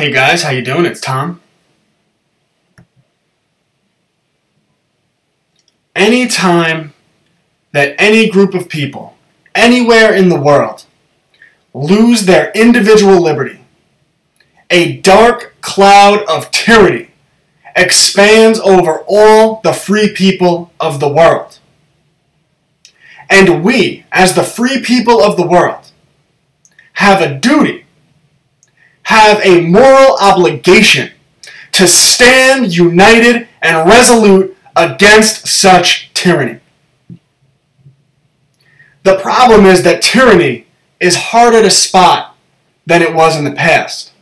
Hey guys, how you doing? It's Tom. Anytime that any group of people, anywhere in the world, lose their individual liberty, a dark cloud of tyranny expands over all the free people of the world. And we, as the free people of the world, have a duty, have a moral obligation to stand united and resolute against such tyranny. The problem is that tyranny is harder to spot than it was in the past.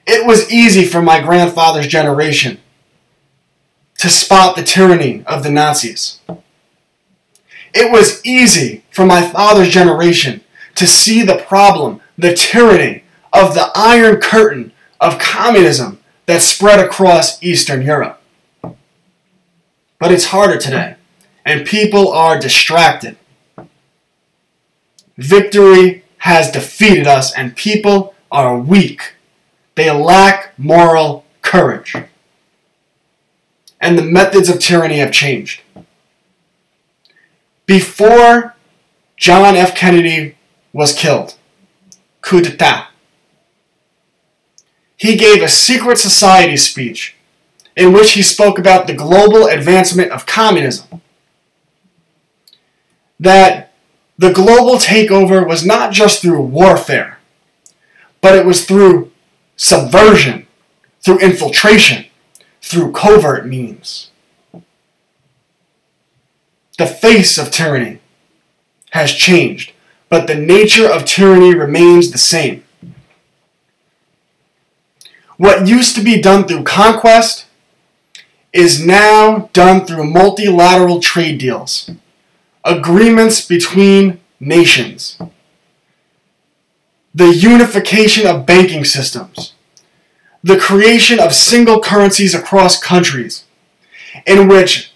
It was easy for my grandfather's generation to spot the tyranny of the Nazis. It was easy for my father's generation to see the problem, the tyranny of the Iron Curtain of communism that spread across Eastern Europe. But it's harder today, and people are distracted. Victory has defeated us, and people are weak. They lack moral courage. And the methods of tyranny have changed. Before John F. Kennedy was killed, coup d'etat, he gave a secret society speech in which he spoke about the global advancement of communism. That the global takeover was not just through warfare, but it was through subversion, through infiltration, through covert means. The face of tyranny has changed, but the nature of tyranny remains the same. What used to be done through conquest is now done through multilateral trade deals, agreements between nations, the unification of banking systems, the creation of single currencies across countries, in which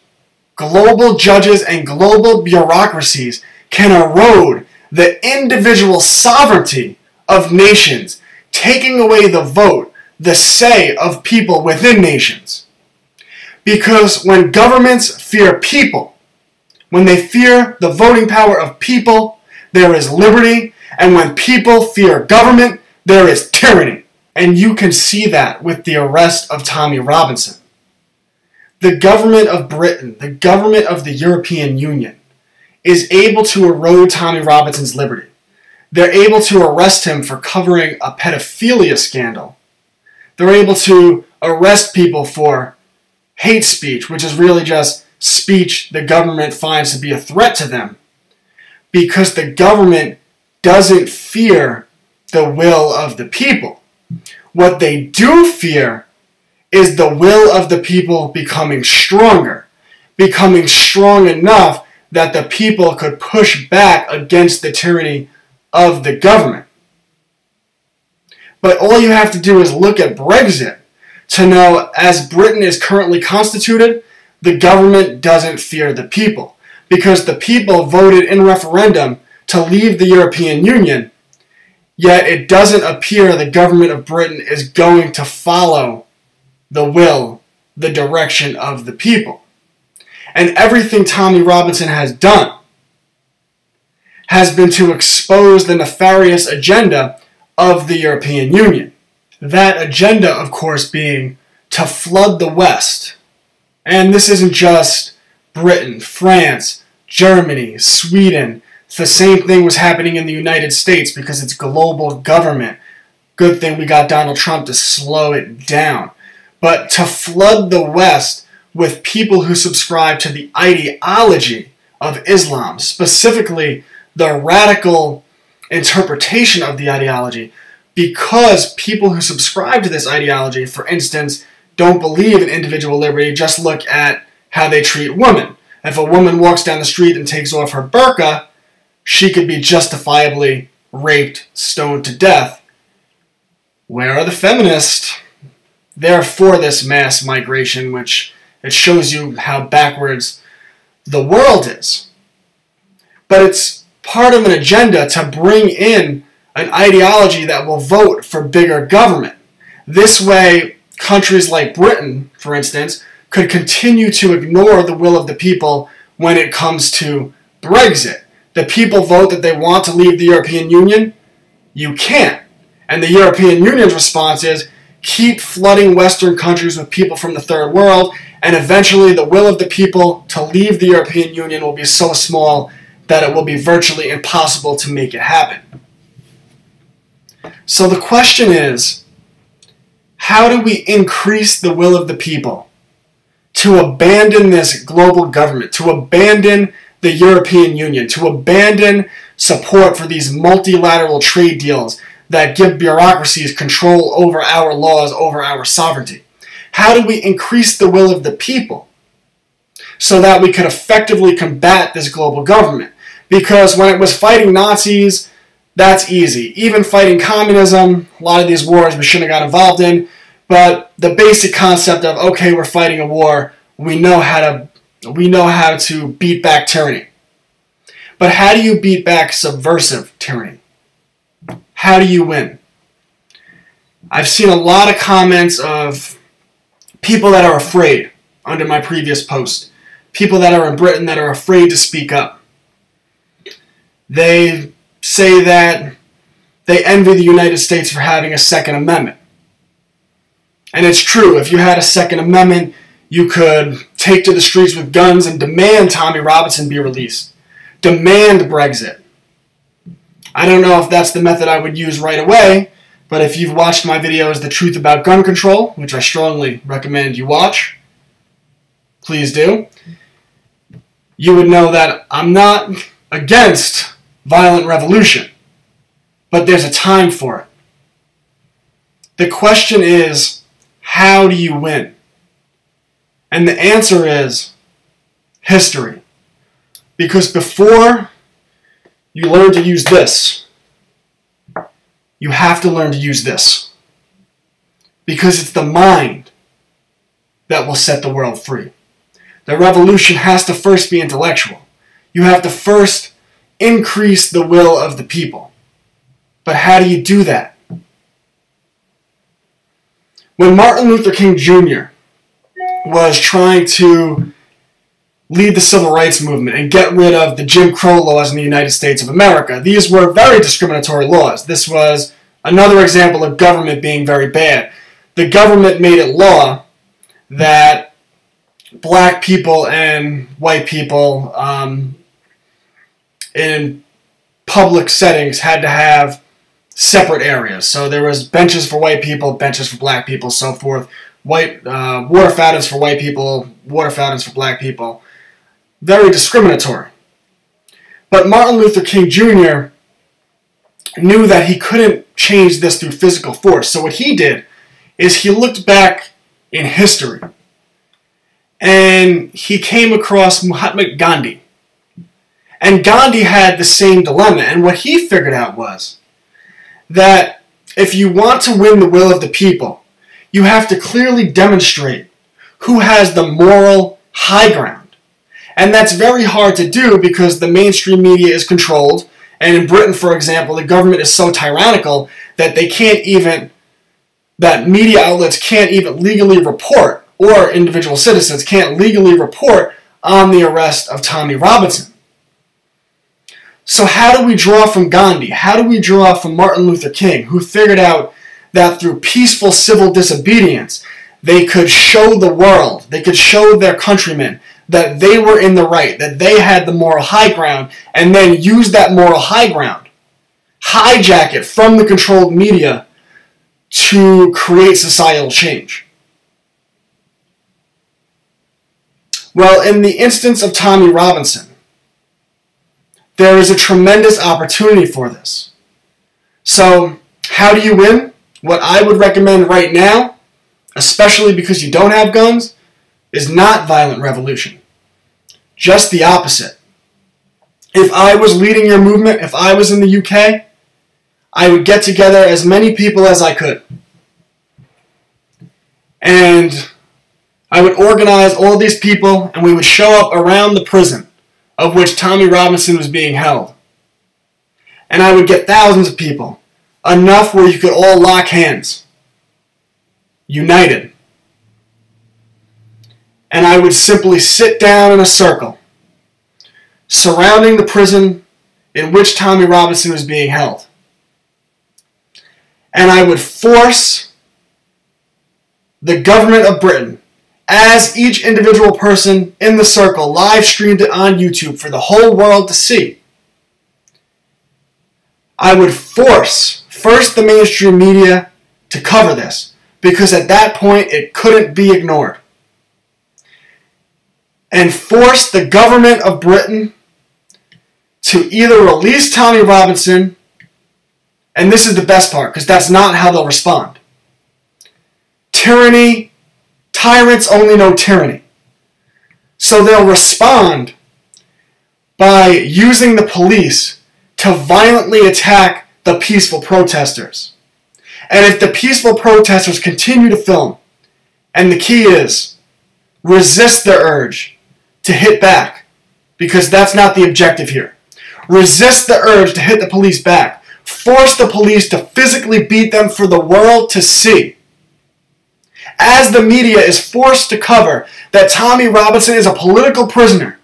global judges and global bureaucracies can erode the individual sovereignty of nations, taking away the vote, the say of people within nations. Because when governments fear people, when they fear the voting power of people, there is liberty, and when people fear government, there is tyranny. And you can see that with the arrest of Tommy Robinson. The government of Britain, the government of the European Union, is able to erode Tommy Robinson's liberty. They're able to arrest him for covering a pedophilia scandal. They're able to arrest people for hate speech, which is really just speech the government finds to be a threat to them, because the government doesn't fear the will of the people. What they do fear is the will of the people becoming stronger, becoming strong enough that the people could push back against the tyranny of the government. But all you have to do is look at Brexit to know, as Britain is currently constituted, the government doesn't fear the people, because the people voted in referendum to leave the European Union, yet it doesn't appear the government of Britain is going to follow the will, the direction of the people. And everything Tommy Robinson has done has been to expose the nefarious agenda of the European Union. That agenda, of course, being to flood the West. And this isn't just Britain, France, Germany, Sweden. The same thing was happening in the United States because it's global government. Good thing we got Donald Trump to slow it down. But to flood the West with people who subscribe to the ideology of Islam, specifically the radical interpretation of the ideology, because people who subscribe to this ideology, for instance, don't believe in individual liberty. Just look at how they treat women. If a woman walks down the street and takes off her burqa, she could be justifiably raped, stoned to death. Where are the feminists? They're for this mass migration, which it shows you how backwards the world is. But it's part of an agenda to bring in an ideology that will vote for bigger government. This way, countries like Britain, for instance, could continue to ignore the will of the people when it comes to Brexit. The people vote that they want to leave the European Union. You can't. And the European Union's response is, keep flooding Western countries with people from the third world, and eventually the will of the people to leave the European Union will be so small that it will be virtually impossible to make it happen. So the question is, how do we increase the will of the people to abandon this global government, to abandon the European Union, to abandon support for these multilateral trade deals that give bureaucracies control over our laws, over our sovereignty? How do we increase the will of the people so that we could effectively combat this global government? Because when it was fighting Nazis, that's easy. Even fighting communism, a lot of these wars we shouldn't have got involved in, but the basic concept of, okay, we're fighting a war, we know how to beat back tyranny. But how do you beat back subversive tyranny? How do you win? I've seen a lot of comments of people that are afraid under my previous post. People that are in Britain that are afraid to speak up. They say that they envy the United States for having a Second Amendment. And it's true. If you had a Second Amendment, you could take to the streets with guns and demand Tommy Robinson be released. Demand Brexit. I don't know if that's the method I would use right away, but if you've watched my videos, The Truth About Gun Control, which I strongly recommend you watch, please do, you would know that I'm not against violent revolution, but there's a time for it. The question is, how do you win? And the answer is history. Because before you learn to use this, you have to learn to use this. Because it's the mind that will set the world free. The revolution has to first be intellectual. You have to first increase the will of the people. But how do you do that? When Martin Luther King Jr. was trying to lead the civil rights movement and get rid of the Jim Crow laws in the United States of America, these were very discriminatory laws. This was another example of government being very bad. The government made it law that black people and white people in public settings had to have separate areas. So there was benches for white people, benches for black people, so forth. Water fountains for white people, water fountains for black people. Very discriminatory. But Martin Luther King Jr. knew that he couldn't change this through physical force. So what he did is he looked back in history and he came across Mahatma Gandhi. And Gandhi had the same dilemma. And what he figured out was that if you want to win the will of the people, you have to clearly demonstrate who has the moral high ground. And that's very hard to do because the mainstream media is controlled. And in Britain, for example, the government is so tyrannical that that media outlets can't even legally report, or individual citizens can't legally report on the arrest of Tommy Robinson. So how do we draw from Gandhi? How do we draw from Martin Luther King, who figured out that through peaceful civil disobedience, they could show the world, they could show their countrymen that they were in the right, that they had the moral high ground, and then use that moral high ground, hijack it from the controlled media to create societal change? Well, in the instance of Tommy Robinson, there is a tremendous opportunity for this. So, how do you win? What I would recommend right now, especially because you don't have guns, is not violent revolution. Just the opposite. If I was leading your movement, if I was in the UK, I would get together as many people as I could. And I would organize all these people, and we would show up around the prison of which Tommy Robinson was being held. And I would get thousands of people, enough where you could all lock hands, united. And I would simply sit down in a circle surrounding the prison in which Tommy Robinson was being held. And I would force the government of Britain, as each individual person in the circle live streamed it on YouTube for the whole world to see. I would force first the mainstream media to cover this, because at that point it couldn't be ignored. And force the government of Britain to either release Tommy Robinson, and this is the best part, because that's not how they'll respond. Tyranny, tyrants only know tyranny. So they'll respond by using the police to violently attack the peaceful protesters. And if the peaceful protesters continue to film, and the key is, resist the urge to hit back, because that's not the objective here. Resist the urge to hit the police back. Force the police to physically beat them for the world to see. As the media is forced to cover that Tommy Robinson is a political prisoner,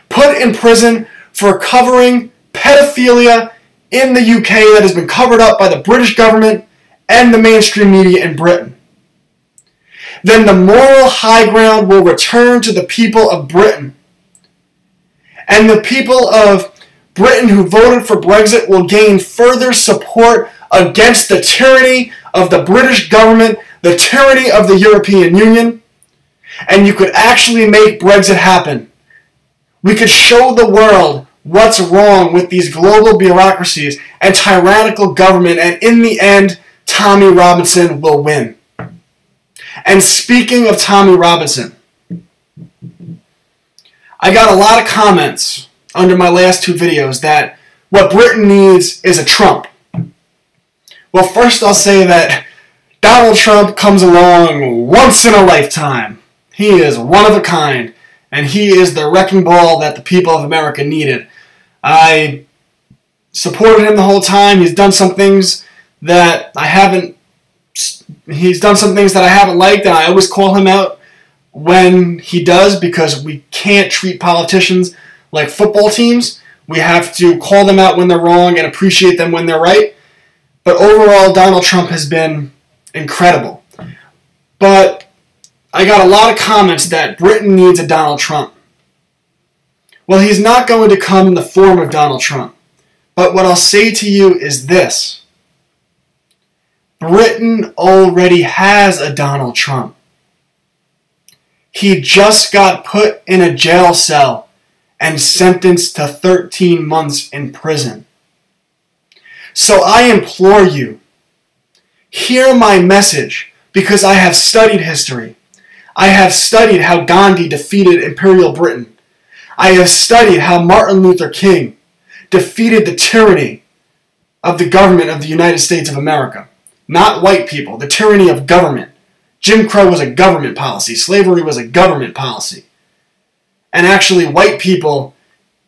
put in prison for covering pedophilia in the UK that has been covered up by the British government and the mainstream media in Britain, then the moral high ground will return to the people of Britain. And the people of Britain who voted for Brexit will gain further support against the tyranny of the British government, the tyranny of the European Union, and you could actually make Brexit happen. We could show the world what's wrong with these global bureaucracies and tyrannical government, and in the end, Tommy Robinson will win. And speaking of Tommy Robinson, I got a lot of comments under my last two videos that what Britain needs is a Trump. Well, first I'll say that Donald Trump comes along once in a lifetime. He is one of a kind, and he is the wrecking ball that the people of America needed. I supported him the whole time. He's done some things that I haven't liked, and I always call him out when he does, because we can't treat politicians like football teams. We have to call them out when they're wrong and appreciate them when they're right. But overall, Donald Trump has been incredible. But I got a lot of comments that Britain needs a Donald Trump. Well, he's not going to come in the form of Donald Trump. But what I'll say to you is this. Britain already has a Donald Trump. He just got put in a jail cell and sentenced to 13 months in prison. So I implore you, hear my message, because I have studied history. I have studied how Gandhi defeated Imperial Britain. I have studied how Martin Luther King defeated the tyranny of the government of the United States of America. Not white people, the tyranny of government. Jim Crow was a government policy. Slavery was a government policy. And actually, white people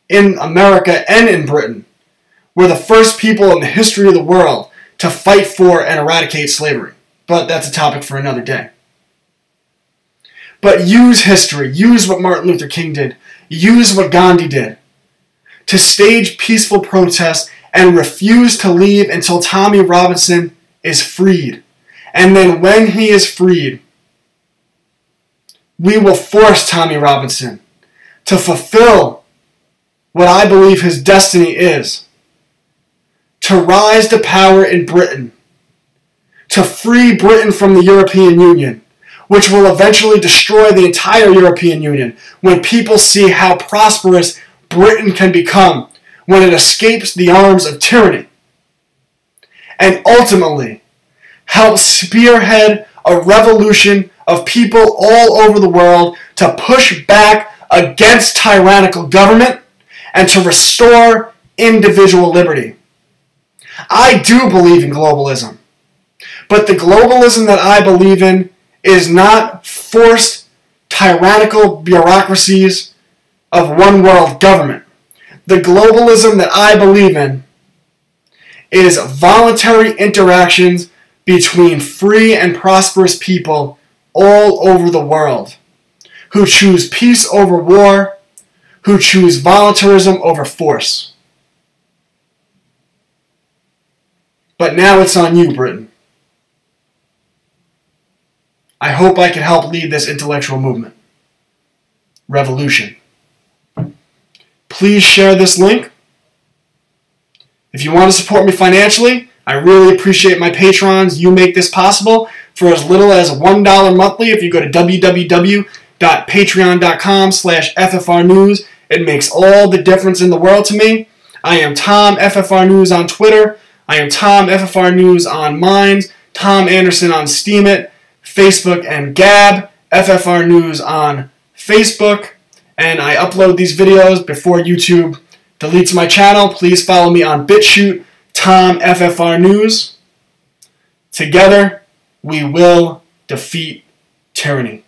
in America and in Britain were the first people in the history of the world to fight for and eradicate slavery. But that's a topic for another day. But use history. Use what Martin Luther King did. Use what Gandhi did to stage peaceful protests and refuse to leave until Tommy Robinson is freed. And then when he is freed, we will force Tommy Robinson to fulfill what I believe his destiny is, to rise to power in Britain, to free Britain from the European Union, which will eventually destroy the entire European Union when people see how prosperous Britain can become when it escapes the arms of tyranny, and ultimately help spearhead a revolution of people all over the world to push back against tyrannical government and to restore individual liberty. I do believe in globalism, but the globalism that I believe in is not forced tyrannical bureaucracies of one world government. The globalism that I believe in It is voluntary interactions between free and prosperous people all over the world who choose peace over war, who choose voluntarism over force. But now it's on you, Britain. I hope I can help lead this intellectual movement. Revolution. Please share this link. If you want to support me financially, I really appreciate my patrons. You make this possible for as little as $1 monthly. If you go to www.patreon.com/FFRnews, it makes all the difference in the world to me. I am TomFFRnews on Twitter. I am TomFFRnews on Minds. Tom Anderson on Steemit, Facebook, and Gab. FFRnews on Facebook. And I upload these videos before YouTube deletes my channel. Please follow me on Bitchute, TomFFRnews. Together, we will defeat tyranny.